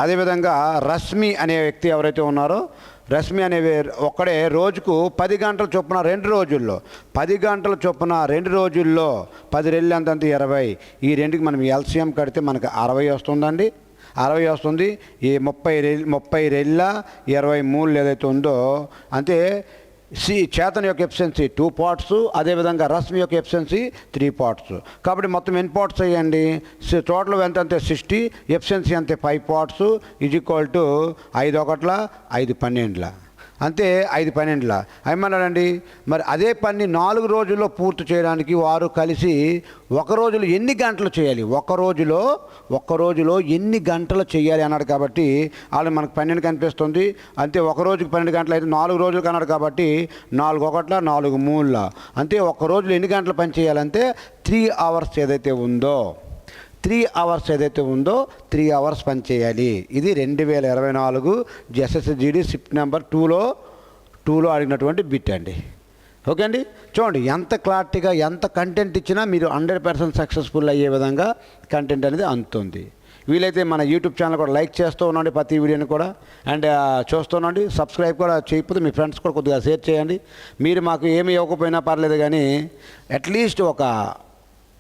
అదేవిధంగా రశ్మి అనే వ్యక్తి ఎవరైతే ఉన్నారో రశ్మి అనే ఒక్కడే రోజుకు 10 గంటల చొప్పున 2 రోజుల్లో 10 గంటల చొప్పున 2 రోజుల్లో 10 రెళ్ళు ఎంత 20. ఈ రెండుకి మనం ఎల్సిఎం కడితే మనకు 60 వస్తుందండి. 60 వస్తుంది. ఈ 30 రెళ్ళ 23 ఏదైతే ఉందో అంటే చేతన్ యొక్క ఎఫిషియన్సీ 2 parts, అదేవిధంగా రశ్మి యొక్క ఎఫిషియన్సీ 3 parts. కాబట్టి మొత్తం ఎన్ని పార్ట్స్ అయ్యండి? టోటల్ ఎంత అంటే 60, ఎఫిషియన్సీ అంతే 5 parts = 5 1ల 5 12ల అంతే 5 12ల ఏమన్నాడండి? మరి అదే పని 4 రోజుల్లో పూర్తి చేయడానికి వారు కలిసి ఒక రోజులో ఎన్ని గంటలు చేయాలి, ఒక రోజులో ఎన్ని గంటలు చేయాలి అన్నాడు. కాబట్టి వాళ్ళు మనకు 12 కనిపిస్తుంది. అంతే ఒక రోజుకి 12 గంటలు అయితే 4 రోజులకు అన్నాడు కాబట్టి 4 1ల 4 3ల అంతే ఒక రోజులో ఎన్ని గంటలు పని చేయాలంటే 3 hours ఏదైతే ఉందో 3 hours పని చేయాలి. ఇది 2024 ఎస్ఎస్సి జీడీ షిఫ్ట్ నెంబర్ 2లో అడిగినటువంటి బిట్ అండి. ఓకే అండి. చూడండి ఎంత క్లారిటీగా ఎంత కంటెంట్ ఇచ్చినా మీరు 100% సక్సెస్ఫుల్ అయ్యే విధంగా కంటెంట్ అనేది అందుతుంది. వీలైతే మన యూట్యూబ్ ఛానల్ కూడా లైక్ చేస్తూ ఉండండి, ప్రతి వీడియోని కూడా అండ్ చూస్తూ ఉండండి. సబ్స్క్రైబ్ కూడా చేయకపోతే మీ ఫ్రెండ్స్ కూడా కొద్దిగా షేర్ చేయండి. మీరు మాకు ఏమి ఇవ్వకపోయినా పర్లేదు కానీ అట్లీస్ట్ ఒక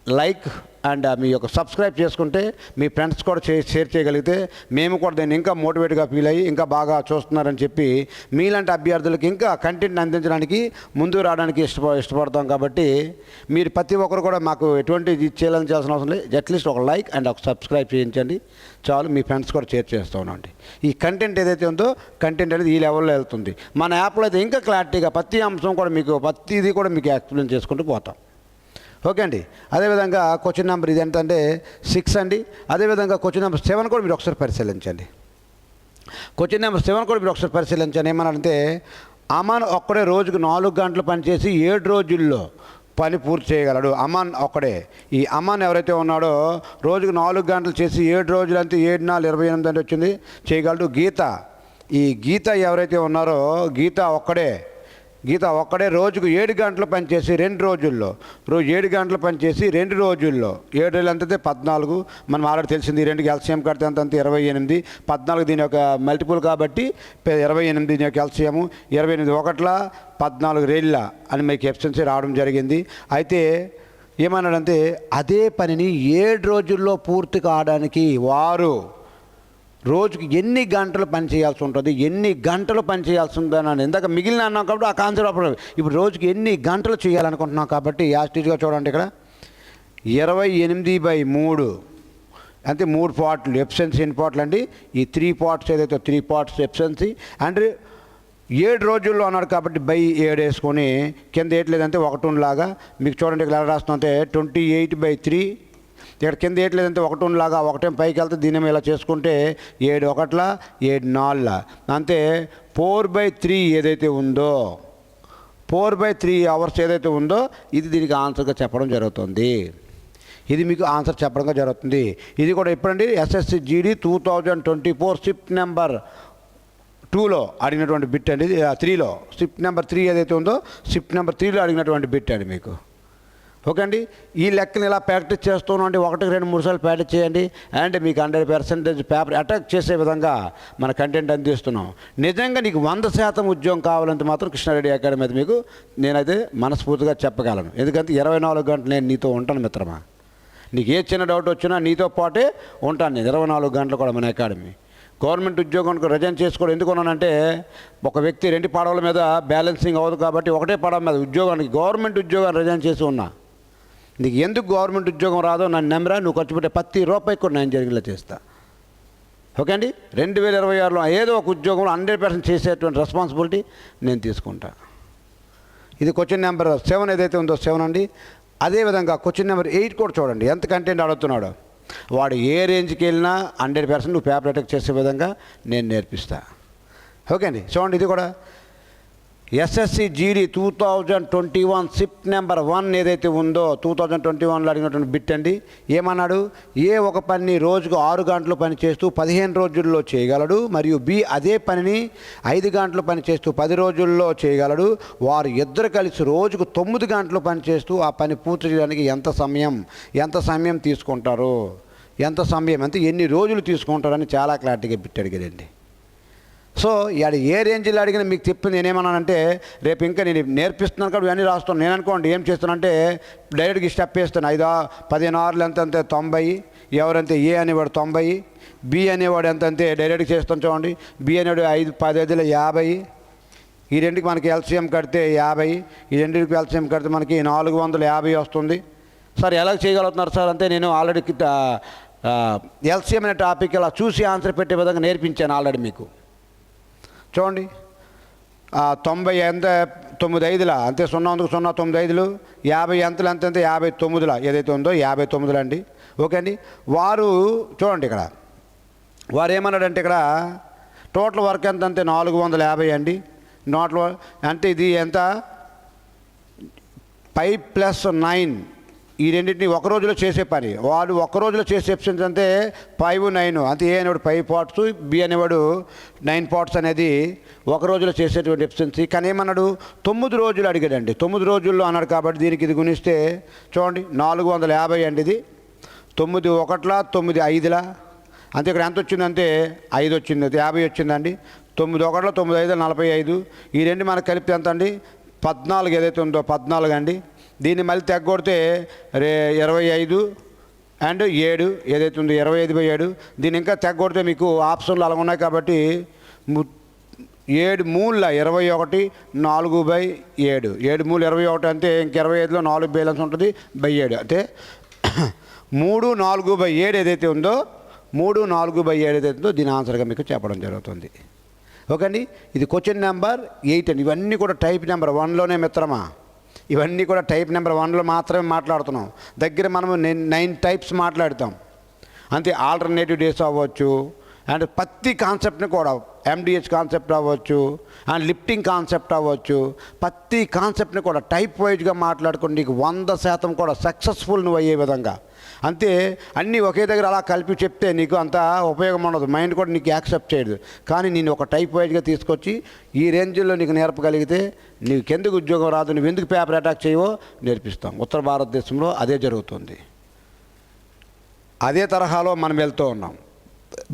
లైక్ అండ్ మీ యొక్క సబ్స్క్రైబ్ చేసుకుంటే మీ ఫ్రెండ్స్ కూడా షేర్ చేయగలిగితే మేము కూడా దీన్ని ఇంకా మోటివేట్గా ఫీల్ అయ్యి ఇంకా బాగా చూస్తున్నారని చెప్పి మీలాంటి అభ్యర్థులకి ఇంకా కంటెంట్ అందించడానికి ముందుకు రావడానికి ఇష్టపడతాం. కాబట్టి మీరు ప్రతి ఒక్కరు కూడా మాకు ఎటువంటి చేయాల్సిన అవసరం లేదు. అట్లీస్ట్ ఒక లైక్ అండ్ ఒక సబ్స్క్రైబ్ చేయించండి చాలు. మీ ఫ్రెండ్స్ కూడా షేర్ చేస్తూ ఉండండి. ఈ కంటెంట్ ఏదైతే ఉందో కంటెంట్ అనేది ఈ లెవెల్లో వెళ్తుంది. మన యాప్లో అయితే ఇంకా క్లారిటీగా ప్రతి అంశం కూడా మీకు ప్రతిదీ కూడా మీకు ఎక్స్ప్లెయిన్ చేసుకుంటూ పోతాం. ఓకే అండి. అదేవిధంగా క్వశ్చన్ నెంబర్ ఇది ఎంతంటే 6 అండి. అదేవిధంగా క్వశ్చన్ నెంబర్ 7 కూడా మీరు ఒకసారి పరిశీలించండి. క్వశ్చన్ నెంబర్ 7 కూడా మీరు ఒకసారి పరిశీలించండి. ఏమన్నారంటే అమాన్ ఒక్కడే రోజుకు 4 గంటలు పనిచేసి 7 రోజుల్లో పని పూర్తి చేయగలడు. అమాన్ ఒక్కడే. ఈ అమాన్ ఎవరైతే ఉన్నాడో రోజుకు 4 గంటలు చేసి 7 రోజులు అంటే 7 4 28 అంటే వచ్చింది చేయగలడు. ఈ గీత ఎవరైతే ఉన్నారో గీత ఒక్కడే రోజుకు 7 గంటలు పనిచేసి 2 రోజుల్లో 7 గంటలు పనిచేసి 2 రోజుల్లో 7 రోజులు అంతే 14. మనం ఆల్రెడీ తెలిసింది. ఈ రెండుకి ఎల్సిఎం కడితే అంతే 28. 14 దీని యొక్క మల్టిపుల్ కాబట్టి 28 దీని యొక్క ఎల్సిఎం 28 ఒకట్ల 14 రేళ్ళ అని మీకు ఎఫిషియన్సీ రావడం జరిగింది. అయితే ఏమన్నాడంటే అదే పనిని 7 రోజుల్లో పూర్తి కావడానికి వారు రోజుకి ఎన్ని గంటలు పని చేయాల్సి ఉంటుంది, ఎన్ని గంటలు పని చేయాల్సి ఉందని ఇందాక మిగిలిన అన్నాం కాబట్టి ఆ కాన్సెప్ట్ అప్పుడు ఇప్పుడు రోజుకి ఎన్ని గంటలు చేయాలనుకుంటున్నాం కాబట్టి యాస్టీజ్గా చూడండి. ఇక్కడ 28/3 అంటే 3 పార్ట్లు ఎఫిషియన్సీ ఎన్ని పార్ట్లు అండి. ఈ 3 పార్ట్స్ ఏదైతే 3 పార్ట్స్ ఎఫిషియన్సీ అండ్ 7 రోజుల్లో అన్నాడు కాబట్టి 7 వేసుకొని కింద వేయట్లేదంటే 1 లాగా మీకు చూడండి. ఇక్కడ ఎలా రాస్తుందంటే 28/3. ఇక్కడ కింద వేయట్లేదంటే 1 లాగా 1 పైకి వెళ్తే దీని ఇలా చేసుకుంటే 7 1 7 4 అంతే 4/3 ఏదైతే ఉందో 4/3 అవర్స్ ఏదైతే ఉందో ఇది దీనికి ఆన్సర్గా చెప్పడం జరుగుతుంది. ఇది మీకు ఆన్సర్ చెప్పడంగా జరుగుతుంది. ఇది కూడా ఎప్పుడండి SSC GD 2024 షిఫ్ట్ నెంబర్ 2లో అడిగినటువంటి బిట్ అండి. 3లో షిఫ్ట్ నెంబర్ 3 ఏదైతే ఉందో షిఫ్ట్ నెంబర్ 3లో అడిగినటువంటి బిట్ అండి మీకు. ఓకే అండి. ఈ లెక్కని ఇలా ప్రాక్టీస్ చేస్తున్నాండి. 1 2 3 సార్లు ప్రాక్టీస్ చేయండి అండ్ మీకు 100% పేపర్ అటాక్ చేసే విధంగా మన కంటెంట్ అందిస్తున్నాం. నిజంగా నీకు 100% ఉద్యోగం కావాలంటే మాత్రం కృష్ణారెడ్డి అకాడమీ అయితే మీకు నేనైతే మనస్ఫూర్తిగా చెప్పగలను. ఎందుకంటే 24 గంటలు నేను నీతో ఉంటాను మిత్రమా. నీకు ఏ చిన్న డౌట్ వచ్చినా నీతో పాటే ఉంటాను నేను 24 గంటలు కూడా మన అకాడమీ. గవర్నమెంట్ ఉద్యోగానికి రిజైన్ చేసుకోవడం ఎందుకున్నానంటే ఒక వ్యక్తి 2 పడవల మీద బ్యాలెన్సింగ్ అవ్వదు కాబట్టి ఒకటే పడవ మీద ఉద్యోగానికి గవర్నమెంట్ ఉద్యోగాన్ని రిజైన్ చేసి ఉన్నా. నీకు ఎందుకు గవర్నమెంట్ ఉద్యోగం రాదో నన్ను నమ్మరా, నువ్వు ఖర్చు పెట్టే ప్రతి రూపాయి కూడా నేను జరిగేలా చేస్తా. ఓకే అండి. 2026లో ఏదో ఒక ఉద్యోగంలో 100% చేసేటువంటి రెస్పాన్సిబిలిటీ నేను తీసుకుంటా. ఇది క్వశ్చన్ నెంబర్ 7 ఏదైతే ఉందో 7 అండి. అదేవిధంగా క్వశ్చన్ నెంబర్ 8 కూడా చూడండి ఎంత కంటెంట్ అడుగుతున్నాడు. వాడు ఏ రేంజ్కి వెళ్ళినా 100% నువ్వు పేపర్ అటాక్ చేసే విధంగా నేను నేర్పిస్తా. ఓకే అండి. చూడండి ఇది కూడా SSC GD 2021 షిఫ్ట్ నెంబర్ 1 ఏదైతే ఉందో 2021లో అడిగినటువంటి బిట్ అండి. ఏమన్నాడు, ఏ ఒక పనిని రోజుకు 6 గంటలు పని చేస్తూ 15 రోజుల్లో చేయగలడు మరియు B అదే పనిని 5 గంటలు పని చేస్తూ 10 రోజుల్లో చేయగలడు. వారు ఇద్దరు కలిసి రోజుకు 9 గంటలు పని చేస్తూ ఆ పని పూర్తి చేయడానికి ఎంత సమయం తీసుకుంటారు, ఎంత సమయం అంటే ఎన్ని రోజులు తీసుకుంటారని చాలా క్లారిటీగా బిట్ అడిగాడండి. సో ఇవాడు ఏ రేంజ్లో అడిగినా మీకు చెప్పింది నేనేమన్నానంటే రేపు ఇంకా నేను నేర్పిస్తున్నాను కాబట్టి ఇవన్నీ రాస్తాను. నేను అనుకోండి ఏం చేస్తానంటే డైరెక్ట్గా స్టెప్ వేస్తాను. 15 ఆరులు ఎంత అంతే 90. ఎవరంతే A అనేవాడు 90, B అనేవాడు ఎంత అంతే డైరెక్ట్గా చేస్తాను చూడండి. B అనేవాడు 10 50. ఈ రెండుకి మనకి LCM కడితే 50, ఈ రెండింటికి LCM కడితే మనకి 450 వస్తుంది. సార్ ఎలా చేయగలుగుతున్నారు సార్ అంటే నేను ఆల్రెడీ LCM అనే టాపిక్ ఇలా చూసి ఆన్సర్ పెట్టే విధంగా నేర్పించాను ఆల్రెడీ మీకు. చూడండి 90 ఎంత 9 5 అంతే 0 0 9 5 50 ఎంతలు ఎంత అంతే 59 ఏదైతే ఉందో 59 అండి. ఓకే అండి. వారు చూడండి ఇక్కడ వారు ఏమన్నాడంటే ఇక్కడ టోటల్ వర్క్ ఎంత అంతే 450 అండి. అంటే ఇది ఎంత 5 + 9 ఈ రెండింటిని ఒక రోజులో చేసే పని. వాడు ఒక రోజులో చేసే ఎఫిషియన్సీ అంటే 5 9 అంటే A అనేవాడు 5 పార్ట్స్, B అనేవాడు 9 పార్ట్స్ అనేది ఒక రోజులో చేసేటువంటి ఎఫిషియన్సీ. కానీ ఏమన్నాడు 9 రోజులు అడిగాడండి. 9 రోజుల్లో అన్నాడు కాబట్టి దీనికి ఇది గుణిస్తే చూడండి 450 అండి. ఇది 9 1 9 5 అంతే. ఇక్కడ ఎంత వచ్చిందంటే 5 వచ్చింది, 50 వచ్చిందండి. 9 1 9 5 45. ఈ రెండు మనకు కలిపితే ఎంత అండి 14 ఏదైతే ఉందో 14 అండి. దీన్ని మళ్ళీ తెగొడితే 25 అండ్ 7 ఏదైతే ఉందో 25/7. దీన్ని ఇంకా తెగొడితే మీకు ఆప్షన్లు అలా ఉన్నాయి కాబట్టి 7 మూల 21 4/7. 7 మూల 21 అంటే ఇంక 25లో 4 బ్యాలెన్స్ ఉంటుంది 7 అంటే 3 4/7 ఏదైతే ఉందో 3 4/7 ఏదైతే ఉందో దీని ఆన్సర్గా మీకు చెప్పడం జరుగుతుంది. ఓకే అండి, ఇది క్వశ్చన్ నెంబర్ 8 అండి. ఇవన్నీ కూడా టైప్ నెంబర్ 1లోనే మిత్రమా, ఇవన్నీ కూడా టైప్ నెంబర్ 1లో మాత్రమే మాట్లాడుతున్నాం. దగ్గర మనము 9 టైప్స్ మాట్లాడతాం అంతే. ఆల్టర్నేటివ్ డేస్ అవ్వచ్చు, అండ్ ప్రతి కాన్సెప్ట్ని కూడా MDH కాన్సెప్ట్ అవ్వచ్చు, అండ్ లిఫ్టింగ్ కాన్సెప్ట్ అవ్వచ్చు, ప్రతి కాన్సెప్ట్ని కూడా టైప్ వైజ్గా మాట్లాడుకుని నీకు 100% కూడా సక్సెస్ఫుల్ నువ్వు అయ్యే విధంగా. అంతే, అన్నీ ఒకే దగ్గర అలా కలిపి చెప్తే నీకు అంత ఉపయోగం ఉండదు, మైండ్ కూడా నీకు యాక్సెప్ట్ చేయదు. కానీ నేను ఒక టైప్ వైజ్గా తీసుకొచ్చి ఈ రేంజ్లో నీకు నేర్పగలిగితే నీకు ఎందుకు ఉద్యోగం రాదు, నువ్వు ఎందుకు పేపర్ అటాక్ చేయవో నేర్పిస్తాం. ఉత్తర భారతదేశంలో అదే జరుగుతుంది. అదే తరహాలో మనం వెళ్తూ ఉన్నాం.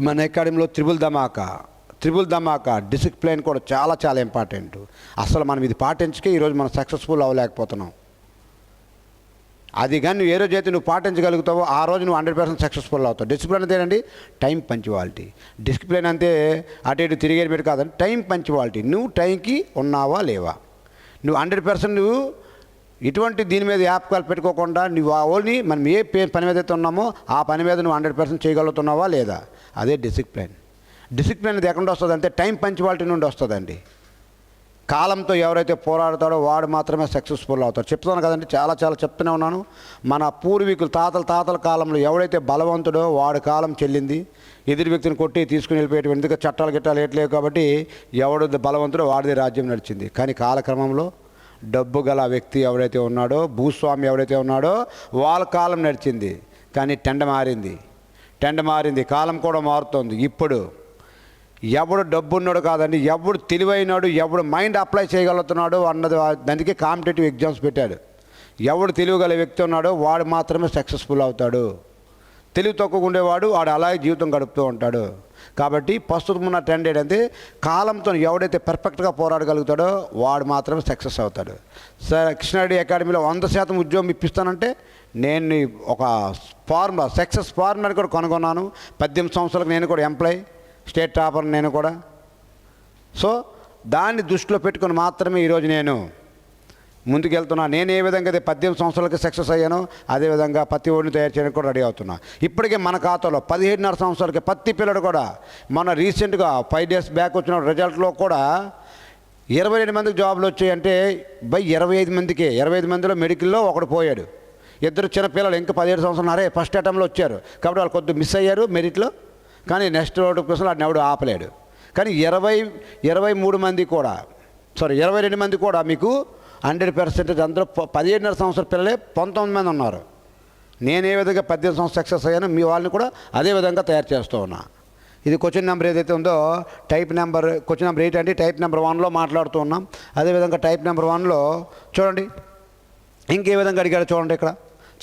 మన అకాడమీలో త్రిబుల్ ధమాకా డిసిప్లిన్ కూడా చాలా చాలా ఇంపార్టెంట్. అసలు మనం ఇది పాటించకే ఈరోజు మనం సక్సెస్ఫుల్ అవ్వలేకపోతున్నాం. అది కానీ నువ్వు ఏ రోజు అయితే నువ్వు పాటించగలుగుతావో ఆ రోజు నువ్వు 100% సక్సెస్ఫుల్ అవుతావు. డిసిప్లిన్ అంతేనండి, టైం పంచువాలిటీ. డిసిప్లిన్ అంతే అటు ఇటు తిరిగేది పెట్టి కాదండి, టైం పంచువాలిటీ. నువ్వు టైంకి ఉన్నావా లేవా, నువ్వు 100% నువ్వు ఇటువంటి దీని మీద యాప్కాలు పెట్టుకోకుండా నువ్వు ఓన్లీ మనం ఏ పని మీద అయితే ఉన్నామో ఆ పని మీద నువ్వు 100% చేయగలుగుతున్నావా లేదా, అదే డిసిప్లిన్. డిసిప్లిన్ అనేది ఎక్కడ వస్తుంది అంటే టైం పంచువాలిటీ నుండి వస్తుందండి. కాలంతో ఎవరైతే పోరాడతాడో వాడు మాత్రమే సక్సెస్ఫుల్ అవుతాడు. చెప్తున్నాను కదండి, చాలా చాలా చెప్తూనే ఉన్నాను. మన పూర్వీకులు తాతల కాలంలో ఎవడైతే బలవంతుడో వాడి కాలం చెల్లింది. ఎదురు వ్యక్తిని కొట్టి తీసుకుని వెళ్ళిపోయేటువంటి ఎందుకంటే చట్టాలు గిట్టాలు ఏట్లేవు కాబట్టి ఎవడు బలవంతుడో వాడిదే రాజ్యం నడిచింది. కానీ కాలక్రమంలో డబ్బు గల వ్యక్తి ఎవరైతే ఉన్నాడో, భూస్వామి ఎవరైతే ఉన్నాడో వాళ్ళ కాలం నడిచింది. కానీ టెండ మారింది, కాలం కూడా మారుతోంది. ఇప్పుడు ఎవడు డబ్బున్నాడు కాదండి, ఎవడు తెలివైనాడు, ఎవడు మైండ్ అప్లై చేయగలుగుతున్నాడు అన్నది దానికి కాంపిటేటివ్ ఎగ్జామ్స్ పెట్టాడు. ఎవడు తెలివిగల వ్యక్తి ఉన్నాడో వాడు మాత్రమే సక్సెస్ఫుల్ అవుతాడు. తెలివి తక్కువ ఉండేవాడు వాడు అలాగే జీవితం గడుపుతూ ఉంటాడు. కాబట్టి ప్రస్తుతం ఉన్న ట్రెండ్ ఏంటంటే కాలంతో ఎవడైతే పర్ఫెక్ట్గా పోరాడగలుగుతాడో వాడు మాత్రమే సక్సెస్ అవుతాడు. సార్ కృష్ణారెడ్డి అకాడమీలో 100% ఉద్యోగం ఇప్పిస్తానంటే నేను ఒక సక్సెస్ ఫార్ములాని కూడా కనుగొన్నాను. 18 సంవత్సరాలకు నేను కూడా ఎంప్లాయ్, స్టేట్ టాపర్ నేను కూడా. సో దాన్ని దృష్టిలో పెట్టుకుని మాత్రమే ఈరోజు నేను ముందుకెళ్తున్నాను. నేను ఏ విధంగా అయితే 18 సంవత్సరాలకి సక్సెస్ అయ్యానో అదేవిధంగా ప్రతి ఓడిని తయారు చేయడానికి కూడా రెడీ అవుతున్నా. ఇప్పటికే మన ఖాతాలో 17.5 సంవత్సరాలకి ప్రతి పిల్లడు కూడా మన రీసెంట్గా 5 days బ్యాక్ వచ్చిన రిజల్ట్లో కూడా 22 మందికి జాబులు వచ్చాయంటే 25 మందిలో మెడికల్లో ఒకడు పోయాడు. 2 చిన్నపిల్లలు ఇంకా 17 సంవత్సరాలు ఫస్ట్ అటెంప్ట్లో వచ్చారు కాబట్టి వాళ్ళు కొద్దిగా మిస్ అయ్యారు మెరిట్లో. కానీ నెక్స్ట్ రోడ్డు కోసం వాడిని ఎవడు ఆపలేడు. కానీ 22 మంది కూడా మీకు 100% అందరూ 17.5 సంవత్సరాల పిల్లలే 19 మంది ఉన్నారు. నేను ఏ విధంగా 18 సంవత్సరాలు సక్సెస్ అయ్యానో మీ వాళ్ళని కూడా అదే విధంగా తయారు చేస్తూ ఉన్నా. ఇది క్వశ్చన్ నెంబర్ ఏదైతే ఉందో క్వశ్చన్ నెంబర్ 8 అంటే టైప్ నెంబర్ 1లో మాట్లాడుతూ ఉన్నాం. అదేవిధంగా టైప్ నెంబర్ 1లో చూడండి ఇంకే విధంగా అడిగాడు చూడండి, ఇక్కడ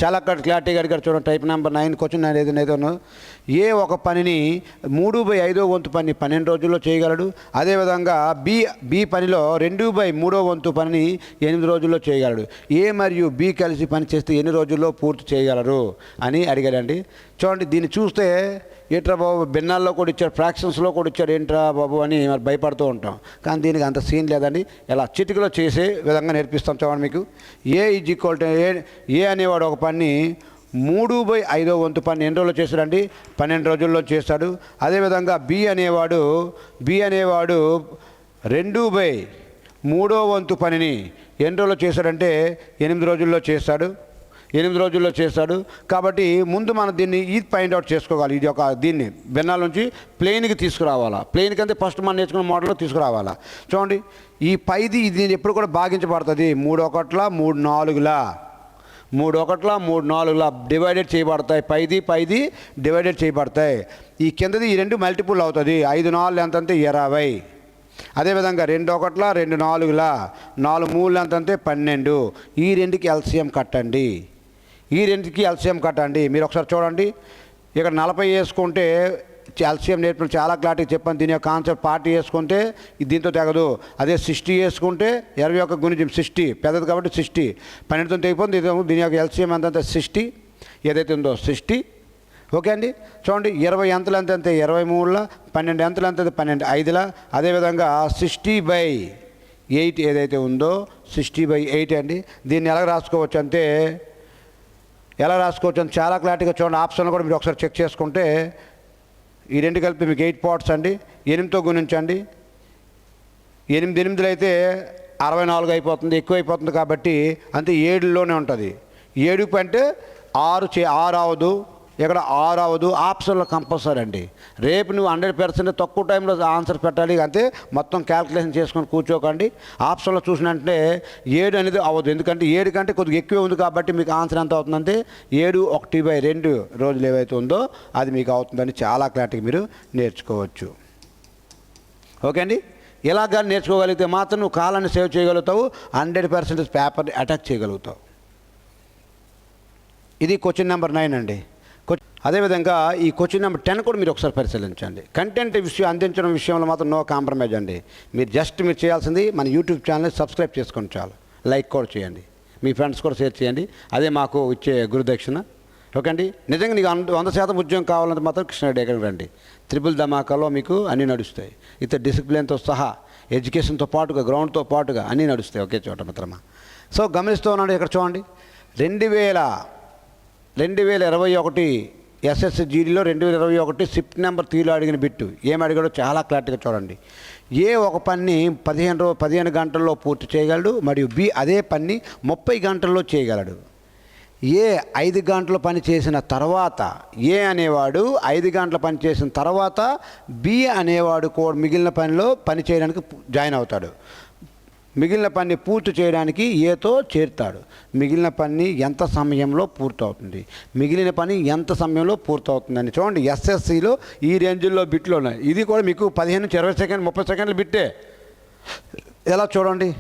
చాలా క్లారిటీగా అడిగాడు చూడండి. టైప్ నెంబర్ 9 క్వశ్చన్ ఏదైతే ఉన్నదో ఏ ఒక పనిని 3/5వ వంతు పని 12 రోజుల్లో చేయగలడు. అదేవిధంగా బి పనిలో 2/3వ వంతు పనిని 8 రోజుల్లో చేయగలడు. ఏ మరియు బి కలిసి పని చేస్తే ఎన్ని రోజుల్లో పూర్తి చేయగలరు అని అడిగాడండి. చూడండి దీన్ని చూస్తే ఏంట్రా బాబు భిన్నాల్లో కూడా ఇచ్చాడు, ఫ్రాక్షన్స్లో కూడా ఇచ్చాడు, ఏంట్రా బాబు అని మరి భయపడుతూ ఉంటాం. కానీ దీనికి అంత సీన్ లేదండి, ఇలా చిటికలో చేసే విధంగా నేర్పిస్తాం. చూడండి మీకు ఏ అనేవాడు ఒక పని 3/5వ వంతు పని ఎన్ని రోజుల్లో చేశాడండి, 12 రోజుల్లో చేశాడు. అదేవిధంగా బి అనేవాడు 2/3వ వంతు పనిని ఎన్ని రోజుల్లో చేశాడంటే 8 రోజుల్లో చేశాడు. కాబట్టి ముందు మనం దీన్ని ఫైండ్ అవుట్ చేసుకోవాలి. ఇది ఒక దీన్ని భిన్నాల నుంచి ప్లెయిన్కి తీసుకురావాలా. ప్లెయిన్కి అంతే ఫస్ట్ మనం నేర్చుకున్న మోడల్లో తీసుకురావాలా. చూడండి ఈ పైది ఇది ఎప్పుడు కూడా భాగించబడుతుంది 3 1 3 4 డివైడెడ్ చేయబడతాయి. పైది డివైడెడ్ చేయబడతాయి. ఈ కిందది ఈ 2 మల్టిపుల్ అవుతుంది. 5 4 ఎంత అంటే 20. అదేవిధంగా 2 1 2 4 4 3 ఎంత అంటే 12. ఈ రెండుకి ఎల్సిఎం కట్టండి. మీరు ఒకసారి చూడండి ఇక్కడ 40 వేసుకుంటే ఎల్సిఎం నేర్పిన చాలా క్లారిటీ చెప్పాను. దీని యొక్క కాన్సెప్ట్ 40 వేసుకుంటే దీంతో తెగదు. అదే 60 వేసుకుంటే 21 గుణించం 60 పెద్దది కాబట్టి 60 12తో తెగిపోతుంది. దీని యొక్క ఎల్సిఎం ఎంత 60 ఏదైతే ఉందో 60. ఓకే అండి. చూడండి 20 ఎంతలు ఎంత 23ల, 12 ఎంతలు ఎంత 12 5ల. అదేవిధంగా 60/8 ఏదైతే ఉందో 60/8 అండి. దీన్ని ఎలా రాసుకోవచ్చు అంటే చాలా క్లారిటీగా చూడండి. ఆప్షన్లు కూడా మీరు ఒకసారి చెక్ చేసుకుంటే ఈ రెండు కలిపి మీకు 8 పార్ట్స్ అండి. 8తో గుణించండి. 8 అయితే 64 అయిపోతుంది, ఎక్కువ అయిపోతుంది కాబట్టి అంతే 7లోనే ఉంటుంది. 7 అంటే 6 అవ్వదు, ఇక్కడ 6 అవ్వదు. ఆప్షన్లో కంపల్సరీ అండి. రేపు నువ్వు 100% తక్కువ టైంలో ఆన్సర్ పెట్టాలి. అంతే మొత్తం క్యాల్కులేషన్ చేసుకొని కూర్చోకండి. ఆప్షన్లో చూసినట్టే 7 అనేది అవ్వదు, ఎందుకంటే 7 కంటే కొద్దిగా ఎక్కువ ఉంది కాబట్టి మీకు ఆన్సర్ ఎంత అవుతుందంటే 7/1/2 రోజులు ఏవైతే ఉందో అది మీకు అవుతుందని చాలా క్లారిటీగా మీరు నేర్చుకోవచ్చు. ఓకే అండి. ఇలాగా నేర్చుకోగలిగితే మాత్రం నువ్వు కాలాన్ని సేవ్ చేయగలుగుతావు, 100% పేపర్ని అటాక్ చేయగలుగుతావు. ఇది క్వశ్చన్ నెంబర్ 9 అండి. అదేవిధంగా ఈ క్వశ్చన్ నెంబర్ 10 కూడా మీరు ఒకసారి పరిశీలించండి. కంటెంట్ అందించడం విషయంలో మాత్రం నో కాంప్రమైజ్ అండి. మీరు చేయాల్సింది మన యూట్యూబ్ ఛానల్ని సబ్స్క్రైబ్ చేసుకొని చాలు. లైక్ కూడా చేయండి, మీ ఫ్రెండ్స్ కూడా షేర్ చేయండి. అదే మాకు ఇచ్చే గురుదక్షిణ. ఓకే అండి. నిజంగా నీకు 100% ఉద్యోగం కావాలంటే మాత్రం కృష్ణారెడ్డి ఎక్కడికి రండి. త్రిపుల్ ధమాకాలో మీకు అన్నీ నడుస్తాయి. ఇతర డిసిప్లిన్తో సహా, ఎడ్యుకేషన్తో పాటుగా, గ్రౌండ్తో పాటుగా అన్నీ నడుస్తాయి ఒకే చోట మిత్రమా. సో గమనిస్తూ ఉన్నాడు ఇక్కడ చూడండి. 2021 ఎస్ఎస్సి జీడీలో 2021 షిఫ్ట్ నెంబర్ 3లో అడిగిన బిట్టు ఏం అడిగాడో చాలా క్లారిటీగా చూడండి. ఏ ఒక పని 15 గంటల్లో పూర్తి చేయగలడు, మరియు బి అదే పని 30 గంటల్లో చేయగలడు. ఏ 5 గంటలు పని చేసిన తర్వాత ఏ అనేవాడు 5 గంటల పని చేసిన తర్వాత బి అనేవాడు కూడా మిగిలిన పనిలో పని చేయడానికి జాయిన్ అవుతాడు. మిగిలిన పని పూర్తి చేయడానికి ఏతో చేరుతాడు. మిగిలిన పని ఎంత సమయంలో పూర్తవుతుంది, మిగిలిన పని ఎంత సమయంలో పూర్తవుతుందని చూడండి. ఎస్ఎస్సిలో ఈ రేంజ్లో బిట్లు ఉన్నాయి. ఇది కూడా మీకు 15 నుంచి 20 సెకండ్లు 30 సెకండ్లు బిట్టే. ఎలా చూడండి.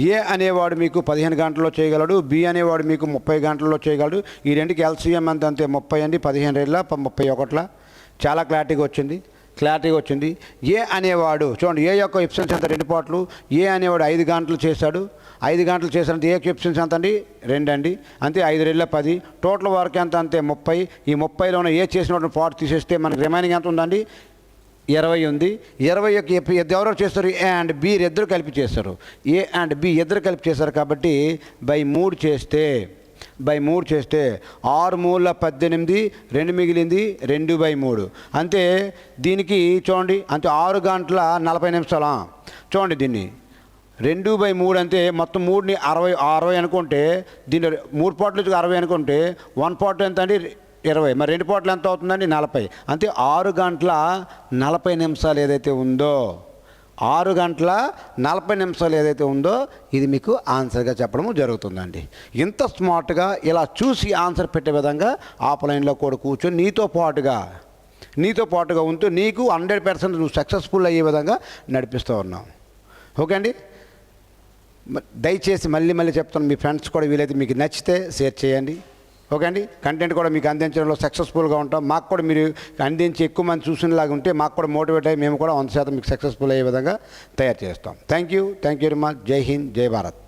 ఏ అనేవాడు మీకు 15 గంటల్లో చేయగలడు, బి అనేవాడు మీకు 30 గంటల్లో చేయగలడు. ఈ రెండుకి ఎల్సిఎం అంతే 30 అండి. 15 31 చాలా క్లారిటీగా వచ్చింది. ఏ అనేవాడు చూడండి, ఏ యొక్క ఎఫిషియన్సీ ఎంత 2 పార్ట్లు. ఏ అనేవాడు 5 గంటలు చేశాడు. 5 గంటలు చేశాడంటే ఏ యొక్క ఎఫిషియన్సీ ఎంత అండి 2 అండి. అంతే 5 2 10. టోటల్ వర్క్ ఎంత అంతే 30. ఈ 30లోనే ఏ చేసినటువంటి పార్ట్ తీసేస్తే మనకి రిమైనింగ్ ఎంత ఉందండి 20 ఉంది. 20 యొక్క ఎవరెవరు చేస్తారు, ఏ అండ్ బి ఇద్దరు కలిపి చేస్తారు. ఏ అండ్ బి ఇద్దరు కలిపి చేస్తారు కాబట్టి బై 3 చేస్తే 6 3 18, 2 మిగిలింది 2/3. అంతే. దీనికి చూడండి అంతే 6 గంటల 40 నిమిషాలు. చూడండి దీన్ని 2/3 అంటే మొత్తం 3ని 60 అనుకుంటే, దీన్ని 3 పార్ట్లు 60 అనుకుంటే 1 పార్ట్ ఎంత అండి 20, మరి 2 పార్ట్లు ఎంత అవుతుందండి 40. అంతే 6 గంటల 40 నిమిషాలు ఏదైతే ఉందో 6 గంటల 40 నిమిషాలు ఏదైతే ఉందో ఇది మీకు ఆన్సర్గా చెప్పడం జరుగుతుందండి. ఇంత స్మార్ట్గా ఇలా చూసి ఆన్సర్ పెట్టే విధంగా ఆఫ్లైన్లో కూడా కూర్చొని నీతో పాటుగా ఉంటూ నీకు 100% నువ్వు సక్సెస్ఫుల్ అయ్యే విధంగా నడిపిస్తూ ఉన్నావు. ఓకే అండి. దయచేసి మళ్ళీ చెప్తాను, మీ ఫ్రెండ్స్ కూడా వీలైతే మీకు నచ్చితే షేర్ చేయండి. ఓకే అండి. కంటెంట్ కూడా మీకు అందించడంలో సక్సెస్ఫుల్గా ఉంటాం. మాకు కూడా మీరు అందించి ఎక్కువ మంది చూసినలాగా ఉంటే మాకు కూడా మోటివేట్ అయ్యి మేము కూడా 100% మీకు సక్సెస్ఫుల్ అయ్యే విధంగా తయారు చేస్తాం. Thank you very much. జై హింద్, జై భారత్.